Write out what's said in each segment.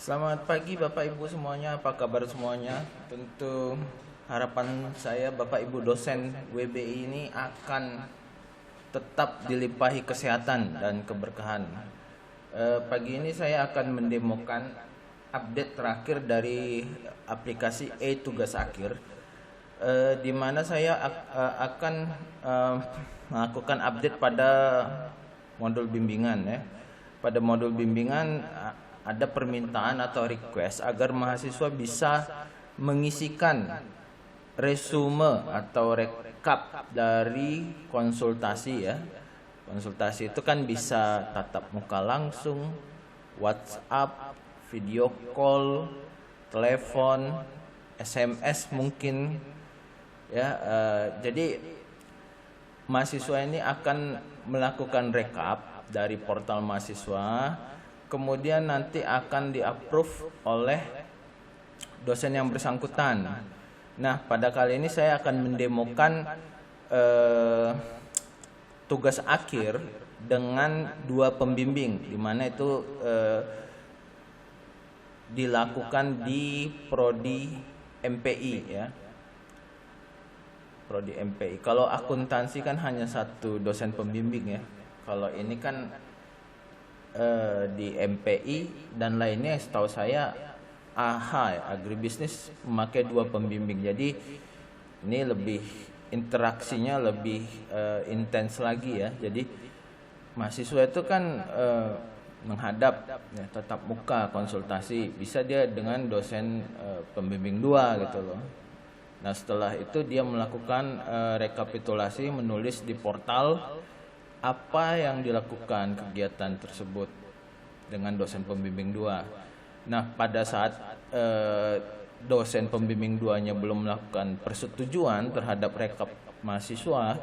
Selamat pagi Bapak Ibu semuanya, apa kabar semuanya? Tentu harapan saya Bapak Ibu dosen WBI ini akan tetap dilimpahi kesehatan dan keberkahan. Pagi ini saya akan mendemokan update terakhir dari aplikasi e-tugas akhir, di mana saya akan melakukan update pada modul bimbingan ya. Pada modul bimbingan ada permintaan atau request agar mahasiswa bisa mengisikan resume atau rekap dari konsultasi ya. Konsultasi itu kan bisa tatap muka langsung, WhatsApp, video call, telepon, SMS mungkin ya. Jadi mahasiswa ini akan melakukan rekap dari portal mahasiswa, kemudian nanti akan di-approve oleh dosen yang bersangkutan. Nah, pada kali ini saya akan mendemokan tugas akhir dengan dua pembimbing, di mana itu dilakukan di prodi MPI ya. Prodi MPI. Kalau akuntansi kan hanya satu dosen pembimbing ya. Kalau ini kan di MPI dan lainnya setahu saya AHA ya, agribisnis memakai dua pembimbing. Jadi ini lebih interaksinya lebih intens lagi ya. Jadi mahasiswa itu kan menghadap ya, tatap muka konsultasi, bisa dia dengan dosen pembimbing dua gitu loh. Nah, setelah itu dia melakukan rekapitulasi, menulis di portal apa yang dilakukan kegiatan tersebut dengan dosen pembimbing dua. Nah, pada saat dosen pembimbing duanya belum melakukan persetujuan terhadap rekap mahasiswa,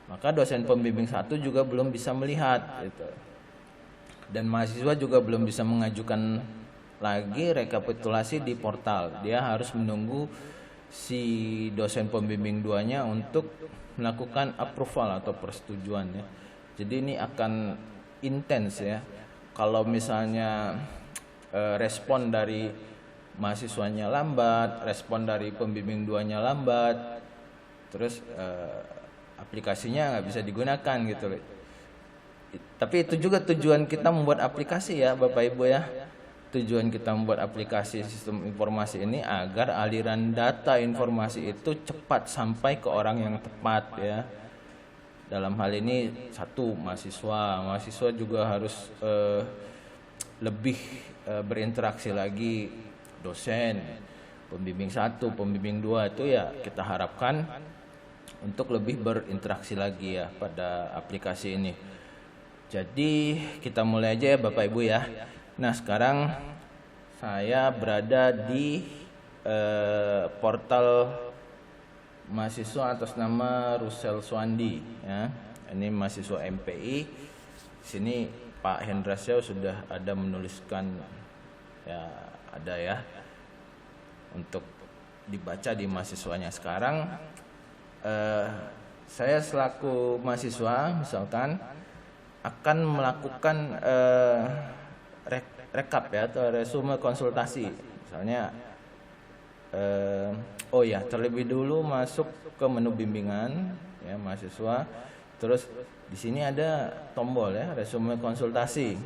maka dosen pembimbing satu juga belum bisa melihat gitu. Dan mahasiswa juga belum bisa mengajukan lagi rekapitulasi di portal. Dia harus menunggu si dosen pembimbing duanya untuk melakukan approval atau persetujuan ya. Jadi ini akan intens ya. Kalau misalnya respon dari mahasiswanya lambat, respon dari pembimbing duanya lambat, terus aplikasinya nggak bisa digunakan gitu. Tapi itu juga tujuan kita membuat aplikasi ya Bapak Ibu ya. Tujuan kita membuat aplikasi sistem informasi ini agar aliran data informasi itu cepat sampai ke orang yang tepat ya. Dalam hal ini satu mahasiswa juga harus lebih berinteraksi lagi dosen, pembimbing satu, pembimbing dua itu ya kita harapkan untuk lebih berinteraksi lagi ya pada aplikasi ini. Jadi kita mulai aja ya Bapak Ibu ya. Nah, sekarang saya berada di portal mahasiswa atas nama Rusel Swandi ya. Ini mahasiswa MPI. Sini Pak Hendra Syau sudah ada menuliskan ya, ada ya untuk dibaca di mahasiswanya. Sekarang saya selaku mahasiswa misalkan akan melakukan rekap ya atau resume konsultasi. Misalnya terlebih dulu masuk ke menu bimbingan ya mahasiswa. Terus di sini ada tombol ya resume konsultasi.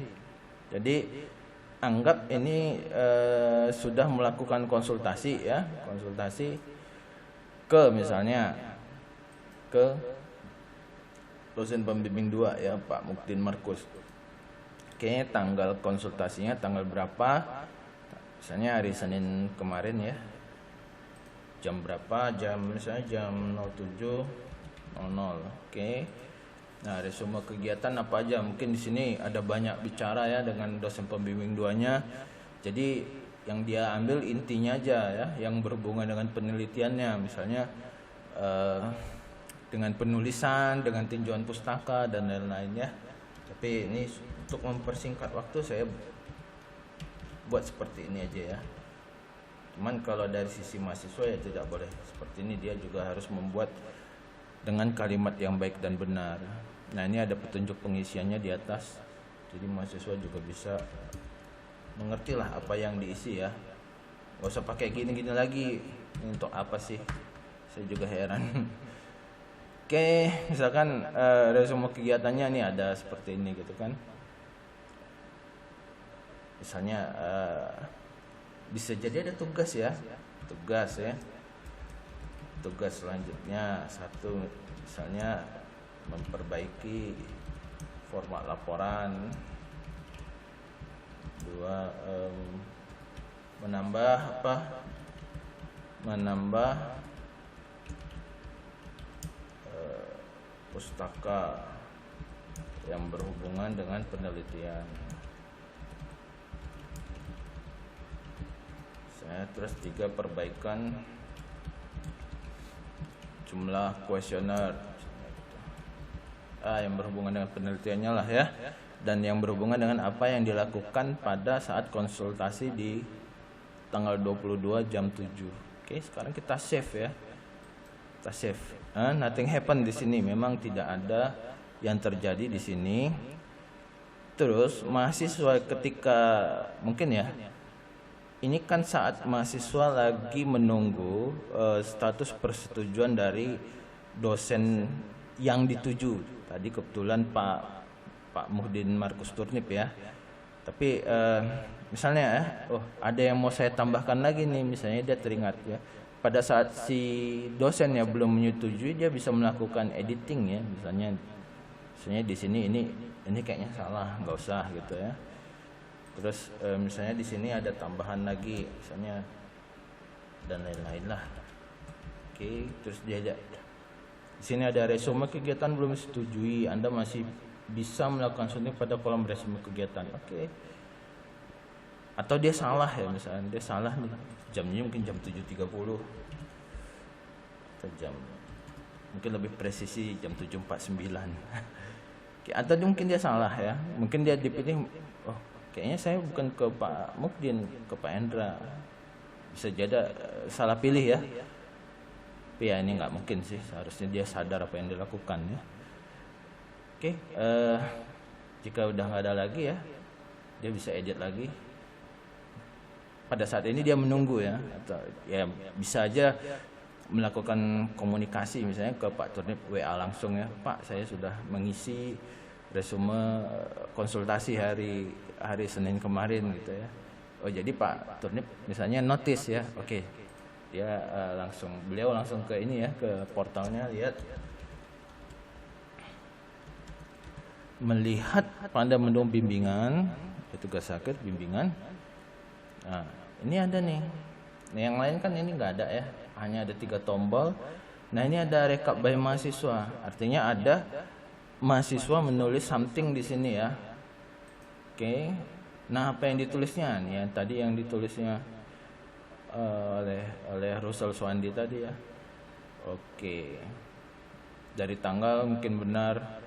Jadi anggap ini sudah melakukan konsultasi ya, konsultasi ke misalnya ke dosen pembimbing 2 ya Pak Muktin Markus. Kayaknya tanggal konsultasinya tanggal berapa? Misalnya hari Senin kemarin ya. Jam berapa? Misalnya jam 07.00. Oke. Nah, resume kegiatan apa aja? Mungkin di sini ada banyak bicara ya dengan dosen pembimbing duanya. Jadi yang dia ambil intinya aja ya, yang berhubungan dengan penelitiannya, misalnya dengan penulisan, dengan tinjauan pustaka dan lain-lain ya. Tapi ini untuk mempersingkat waktu saya buat seperti ini aja ya. Cuman kalau dari sisi mahasiswa ya tidak boleh seperti ini, dia juga harus membuat dengan kalimat yang baik dan benar. Nah, ini ada petunjuk pengisiannya di atas. Jadi mahasiswa juga bisa mengertilah apa yang diisi ya. Gak usah pakai gini-gini lagi. Ini untuk apa sih? Saya juga heran. Oke, misalkan resume kegiatannya nih ada seperti ini gitu kan. Misalnya bisa jadi ada tugas ya. Tugas selanjutnya satu misalnya memperbaiki format laporan. Dua, menambah pustaka yang berhubungan dengan penelitian. Terus 3, perbaikan jumlah kuesioner yang berhubungan dengan penelitiannya lah ya, dan yang berhubungan dengan apa yang dilakukan pada saat konsultasi di tanggal 22 jam 7. Oke, sekarang kita save ya. Kita save. Nothing happen di sini, memang tidak ada yang terjadi di sini. Terus mahasiswa ketika mungkin ya, ini kan saat mahasiswa lagi menunggu status persetujuan dari dosen yang dituju. Tadi kebetulan Pak Muhdin Markus Turnip ya. Tapi misalnya ada yang mau saya tambahkan lagi nih, misalnya dia teringat ya. Pada saat si dosennya belum menyetujui, dia bisa melakukan editing ya. Misalnya di sini ini kayaknya salah, nggak usah gitu ya. Terus misalnya di sini ada tambahan lagi, misalnya dan lain-lain lah. Oke, terus dia ada di sini ada resume kegiatan belum disetujui. Anda masih bisa melakukan suntik pada kolom resume kegiatan. Oke. Atau dia salah ya, misalnya dia salah nih. Jamnya mungkin jam 7.30. Atau jam mungkin lebih presisi jam 7.49. Oke, atau mungkin dia salah ya. Mungkin dia dipilih kayaknya saya bukan ke Pak Mukdin, ke Pak Hendra. Bisa jadi salah pilih ya. Tapi ya ini nggak mungkin sih, seharusnya dia sadar apa yang dilakukan ya. Oke, jika udah nggak ada lagi ya, dia bisa edit lagi. Pada saat ini dia menunggu ya, atau ya bisa aja melakukan komunikasi misalnya ke Pak Turnip WA langsung ya, Pak saya sudah mengisi resume konsultasi hari Senin kemarin gitu ya. Oh jadi Pak Turnip misalnya notice ya, oke. Dia beliau langsung ke ini ya, ke portalnya, lihat melihat pada menu bimbingan, tugas akhir bimbingan. Nah, ini ada nih. Nah, yang lain kan ini nggak ada ya, hanya ada 3 tombol. Nah, ini ada rekap by mahasiswa. Artinya ada mahasiswa menulis something di sini ya. Oke. Nah, apa yang ditulisnya? Nih, tadi yang ditulisnya oleh Russell Swandi tadi ya. Oke. Dari tanggal mungkin benar,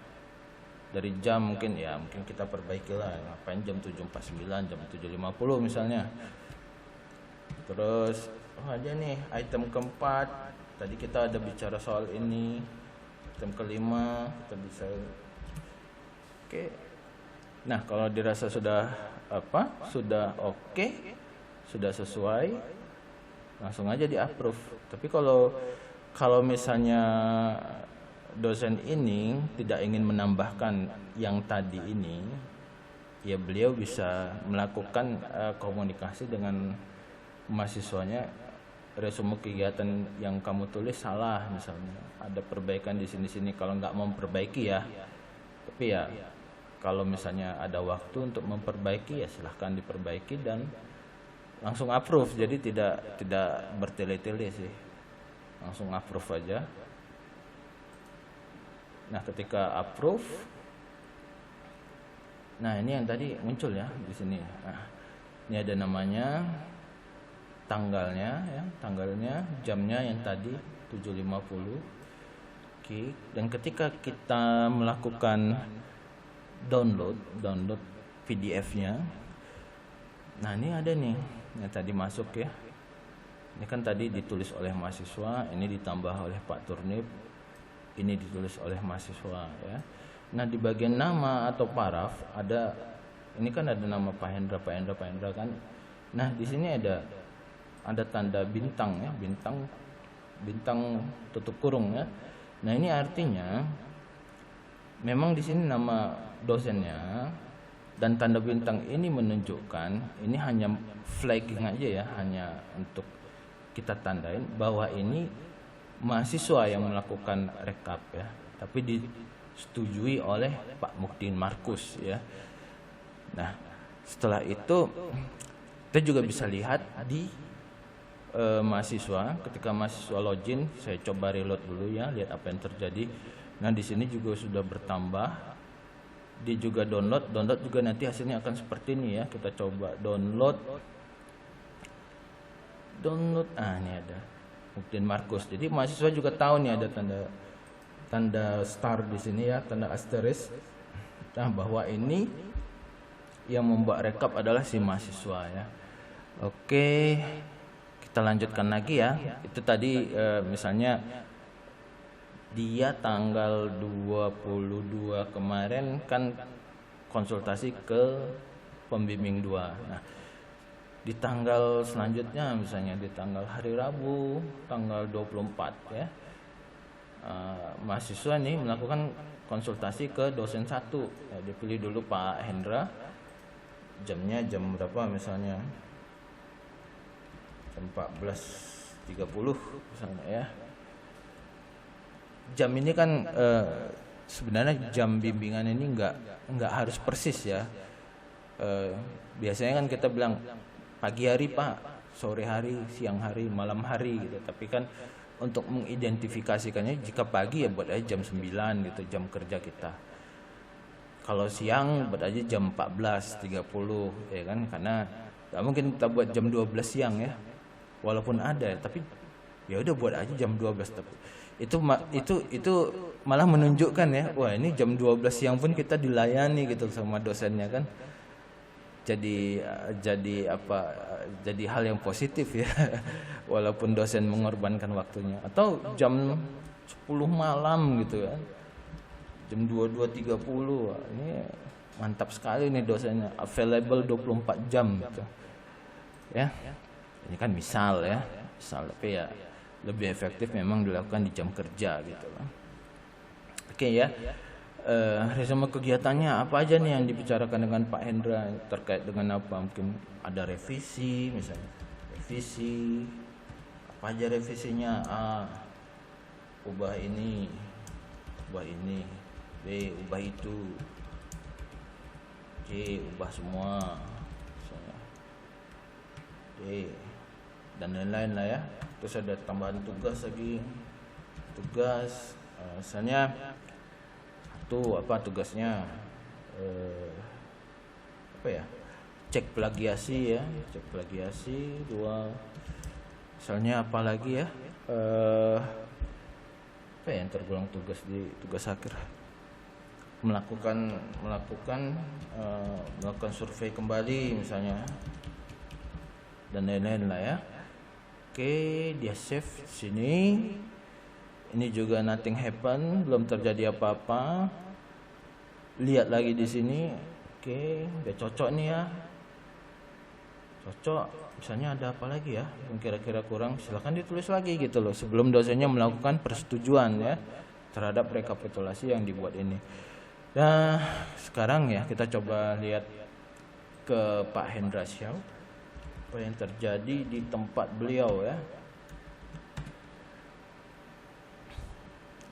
dari jam mungkin kita perbaiki lah. Ngapain jam 7.49, jam 7.50 misalnya. Terus ada nih item keempat. Tadi kita ada bicara soal ini. Item kelima kita bisa. Oke. Nah, kalau dirasa sudah sudah oke, sudah sesuai, langsung aja di approve. Tapi kalau misalnya dosen ini tidak ingin menambahkan yang tadi ini, ya beliau bisa melakukan komunikasi dengan mahasiswanya. Resume kegiatan yang kamu tulis salah, misalnya ada perbaikan di sini. Kalau nggak mau memperbaiki ya, tapi ya kalau misalnya ada waktu untuk memperbaiki ya silahkan diperbaiki dan langsung approve. Jadi tidak bertele-tele sih, langsung approve aja. Nah, ketika approve, nah ini yang tadi muncul ya di sini. Nah, ini ada namanya, tanggalnya, jamnya yang tadi 7.50. Oke. Dan ketika kita melakukan download PDF-nya, nah ini ada nih yang tadi masuk ya. Ini kan tadi ditulis oleh mahasiswa, ini ditambah oleh Pak Turnip, ini ditulis oleh mahasiswa ya. Nah, di bagian nama atau paraf ada Ini kan ada nama Pak Hendra kan. Nah, di sini ada tanda bintang ya, bintang tutup kurung ya. Nah, ini artinya memang di sini nama dosennya, dan tanda bintang ini menunjukkan ini hanya flagging aja ya, hanya untuk kita tandain bahwa ini mahasiswa yang melakukan rekap ya, tapi disetujui oleh Pak Mukdin Markus ya. Nah, setelah itu kita juga bisa lihat di mahasiswa, ketika mahasiswa login, saya coba reload dulu ya, lihat apa yang terjadi. Nah, di sini juga sudah bertambah. Dia juga download juga nanti hasilnya akan seperti ini ya. Kita coba download. Ini ada Mukdin Markus. Jadi mahasiswa juga tahu nih ada tanda star di sini ya, tanda asterisk. Nah, bahwa ini yang membuat rekap adalah si mahasiswa ya. Oke, kita lanjutkan lagi ya. Itu tadi misalnya dia tanggal 22 kemarin kan konsultasi ke pembimbing 2. Nah, di tanggal selanjutnya misalnya di tanggal hari Rabu tanggal 24 ya, mahasiswa nih melakukan konsultasi ke dosen 1 ya, dipilih dulu Pak Hendra, jamnya jam berapa misalnya, jam 14.30 misalnya ya. Jam ini kan sebenarnya jam bimbingan ini nggak harus persis ya. Biasanya kan kita bilang pagi hari Pak, sore hari, siang hari, malam hari gitu. Tapi kan untuk mengidentifikasikannya, jika pagi ya buat aja jam 9 gitu, jam kerja kita. Kalau siang buat aja jam 14.30 ya kan, karena nggak mungkin kita buat jam 12 siang ya. Walaupun ada, tapi ya udah buat aja jam 12. Tapi itu malah menunjukkan ya, wah ini jam 12 siang pun kita dilayani gitu sama dosennya kan. Jadi hal yang positif ya. Walaupun dosen mengorbankan waktunya. Atau jam 10 malam gitu kan, jam 22.30. Ini mantap sekali nih dosennya, available 24 jam gitu ya. Ini kan misal ya, tapi ya lebih efektif memang dilakukan di jam kerja gitu kan. Oke ya. Resume kegiatannya apa aja nih yang dibicarakan dengan Pak Hendra, terkait dengan apa? Mungkin ada revisi misalnya. Revisi apa aja revisinya? A, ubah ini, B, ubah itu, C, ubah semua misalnya, D, dan lain-lain lah ya. Terus ada tambahan tugas lagi. Misalnya apa tugasnya, cek plagiasi ya, cek plagiasi. 2, misalnya apa lagi ya, apa yang tergolong tugas di tugas akhir, melakukan survei kembali misalnya, dan lain-lain lah ya. Oke, dia save sini. Ini juga nothing happen, belum terjadi apa-apa. Lihat lagi di sini. Oke, udah cocok nih ya. Cocok. Misalnya ada apa lagi ya yang kira-kira kurang, silakan ditulis lagi gitu loh, sebelum dosennya melakukan persetujuan ya terhadap rekapitulasi yang dibuat ini. Nah, sekarang ya kita coba lihat ke Pak Hendra Xiao, apa yang terjadi di tempat beliau ya.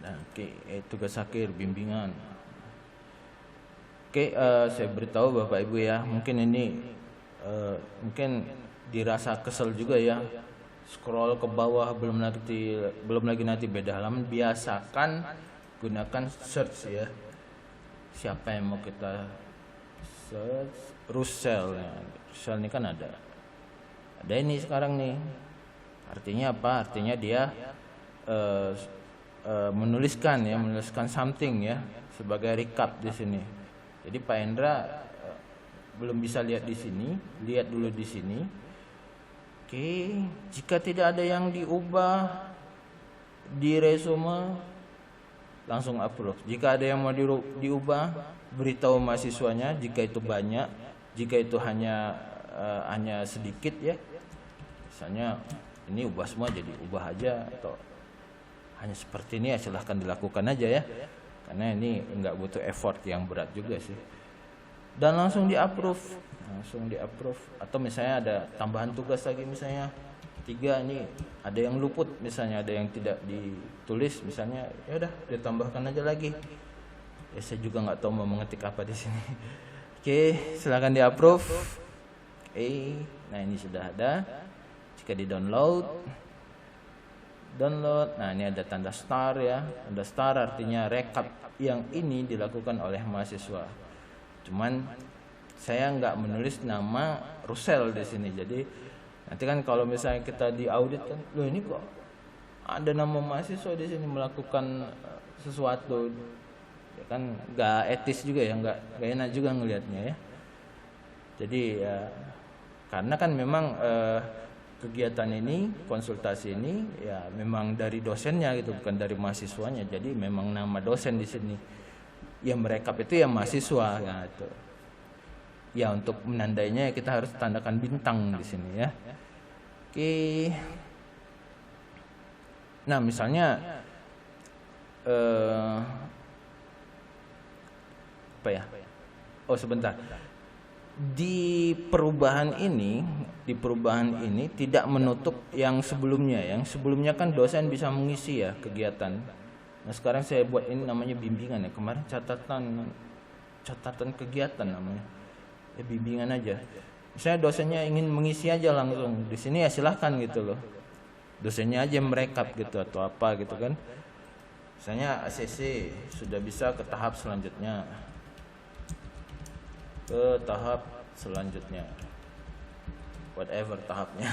Nah, tugas akhir bimbingan. Saya beritahu Bapak Ibu ya, mungkin ini mungkin dirasa kesel juga ya, scroll ke bawah belum lagi nanti beda halaman. Biasakan gunakan search ya. Siapa yang mau kita search? Russell ya. Russell ini kan ada ini sekarang nih. Artinya apa? Artinya dia menuliskan something ya sebagai recap di sini. Jadi Pak Hendra belum bisa lihat di sini, lihat dulu di sini. Oke, jika tidak ada yang diubah di resume, langsung approve. Jika ada yang mau diubah, beritahu mahasiswanya. Jika itu banyak, Jika itu hanya sedikit ya, misalnya ini ubah semua jadi ubah aja, atau hanya seperti ini ya silahkan dilakukan aja ya, karena ini nggak butuh effort yang berat juga sih. Dan langsung di approve, atau misalnya ada tambahan tugas lagi, misalnya 3 ini ada yang luput, misalnya ada yang tidak ditulis, misalnya ya udah ditambahkan aja lagi. Ya saya juga nggak tahu mau mengetik apa di sini. Oke, silakan di approve. Nah ini sudah ada. Jika di download, nah ini ada tanda star ya. Tanda star artinya rekap yang ini dilakukan oleh mahasiswa. Cuman saya nggak menulis nama Rusel di sini. Jadi nanti kan kalau misalnya kita di audit kan, loh ini kok ada nama mahasiswa di sini melakukan sesuatu, ya kan nggak etis juga ya, nggak enak juga ngelihatnya ya. Jadi ya, karena kan memang kegiatan ini, konsultasi ini ya memang dari dosennya gitu, bukan dari mahasiswanya. Jadi memang nama dosen di sini. Yang merekap itu ya mahasiswa gitu. Ya untuk menandainya kita harus tandakan bintang di sini ya. Oke. Nah misalnya apa ya? Oh sebentar. Di perubahan ini tidak menutup yang sebelumnya. Yang sebelumnya kan dosen bisa mengisi ya kegiatan. Nah sekarang saya buat ini namanya bimbingan ya. Kemarin catatan kegiatan namanya. Ya bimbingan aja. Misalnya dosennya ingin mengisi aja langsung di sini ya silahkan gitu loh. Dosennya aja merekap gitu atau apa gitu kan. Misalnya ACC sudah bisa ke tahap selanjutnya. Whatever tahapnya.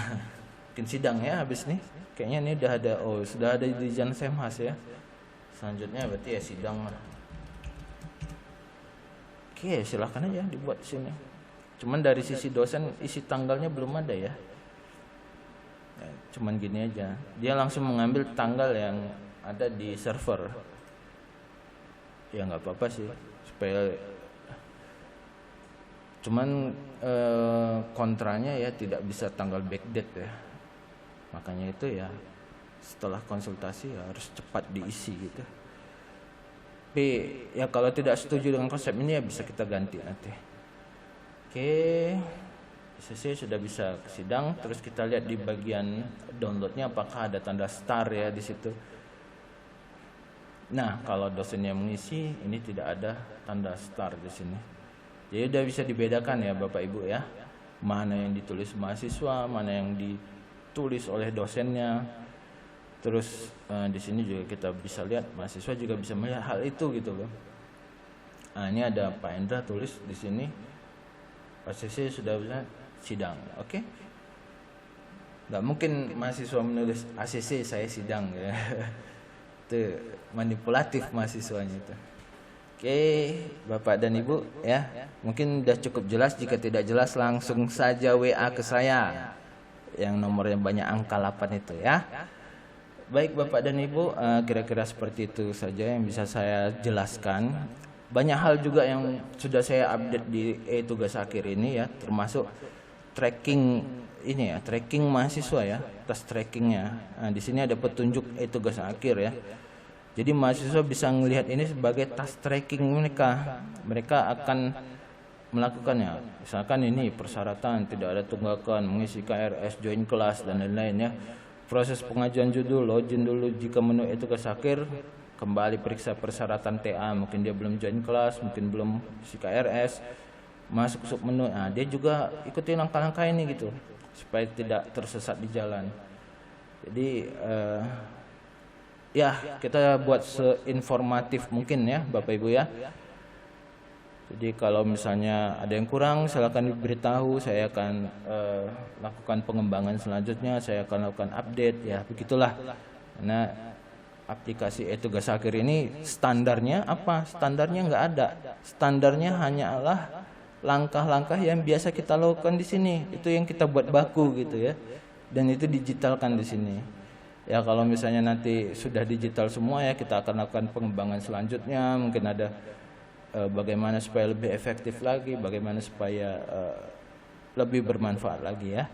Mungkin sidang ya habis nih. Kayaknya ini sudah ada di Jansemhas ya. Selanjutnya berarti ya sidang lah. Oke, silahkan aja dibuat di sini. Cuman dari sisi dosen isi tanggalnya belum ada ya. Cuman gini aja. Dia langsung mengambil tanggal yang ada di server. Ya nggak apa-apa sih. Supaya cuman kontranya ya tidak bisa tanggal backdate ya. Makanya itu ya setelah konsultasi ya harus cepat diisi gitu. Tapi ya kalau tidak setuju dengan konsep ini ya bisa kita ganti nanti. Oke, ACC sudah bisa ke sidang. Terus kita lihat di bagian downloadnya apakah ada tanda star ya di situ. Nah kalau dosennya mengisi ini tidak ada tanda star di sini. Jadi udah bisa dibedakan ya Bapak Ibu ya, mana yang ditulis mahasiswa, mana yang ditulis oleh dosennya. Terus di sini juga kita bisa lihat mahasiswa juga bisa melihat hal itu gitu loh. Nah ini ada Pak Endra tulis di sini ACC sudah bisa sidang, oke? Nggak mungkin mahasiswa menulis ACC saya sidang ya. Itu manipulatif mahasiswanya itu. Oke, Bapak dan Ibu ya, mungkin sudah cukup jelas. Jika tidak jelas langsung saja WA ke saya yang nomornya banyak angka 8 itu ya. Baik Bapak dan Ibu, kira-kira seperti itu saja yang bisa saya jelaskan. Banyak hal juga yang sudah saya update di tugas akhir ini ya, termasuk tracking ini ya, tracking mahasiswa ya, tas trackingnya. Nah, di sini ada petunjuk tugas akhir ya. Jadi mahasiswa bisa melihat ini sebagai task tracking mereka. Mereka akan melakukannya. Misalkan ini persyaratan, tidak ada tunggakan, mengisi KRS, join kelas dan lain-lain ya. Proses pengajuan judul, login dulu jika memenuhi tugas akhir, kembali periksa persyaratan TA, mungkin dia belum join kelas, mungkin belum isi KRS, masuk submenu. Nah, dia juga ikuti langkah-langkah ini gitu, supaya tidak tersesat di jalan. Jadi ya kita buat seinformatif mungkin ya Bapak Ibu ya. Jadi kalau misalnya ada yang kurang silakan diberitahu, saya akan lakukan pengembangan selanjutnya, saya akan lakukan update ya, begitulah. Karena aplikasi tugas akhir ini standarnya apa? Standarnya nggak ada. Standarnya hanyalah langkah-langkah yang biasa kita lakukan di sini. Itu yang kita buat baku gitu ya. Dan itu digitalkan di sini. Ya kalau misalnya nanti sudah digital semua ya, kita akan lakukan pengembangan selanjutnya, mungkin ada bagaimana supaya lebih efektif lagi, bagaimana supaya lebih bermanfaat lagi ya.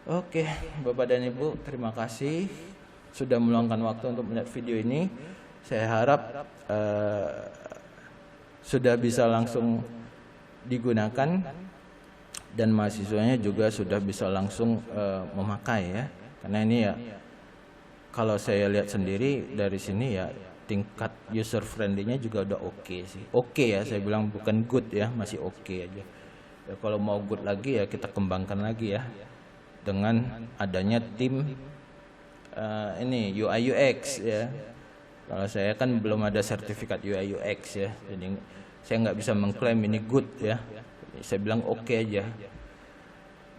Oke, Bapak dan Ibu, terima kasih sudah meluangkan waktu untuk melihat video ini. Saya harap sudah bisa langsung digunakan dan mahasiswanya juga sudah bisa langsung memakai ya. Karena ini ya, kalau saya lihat sendiri dari sini ya, tingkat user friendly-nya juga udah oke sih. Oke ya, saya bilang bukan good ya, masih oke aja. Ya, kalau mau good lagi ya kita kembangkan lagi ya dengan adanya tim ini UI UX ya. Kalau saya kan belum ada sertifikat UI UX ya, jadi saya nggak bisa mengklaim ini good ya. Saya bilang oke aja.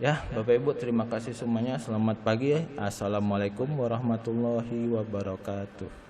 Ya, Bapak Ibu, terima kasih semuanya. Selamat pagi. Assalamualaikum warahmatullahi wabarakatuh.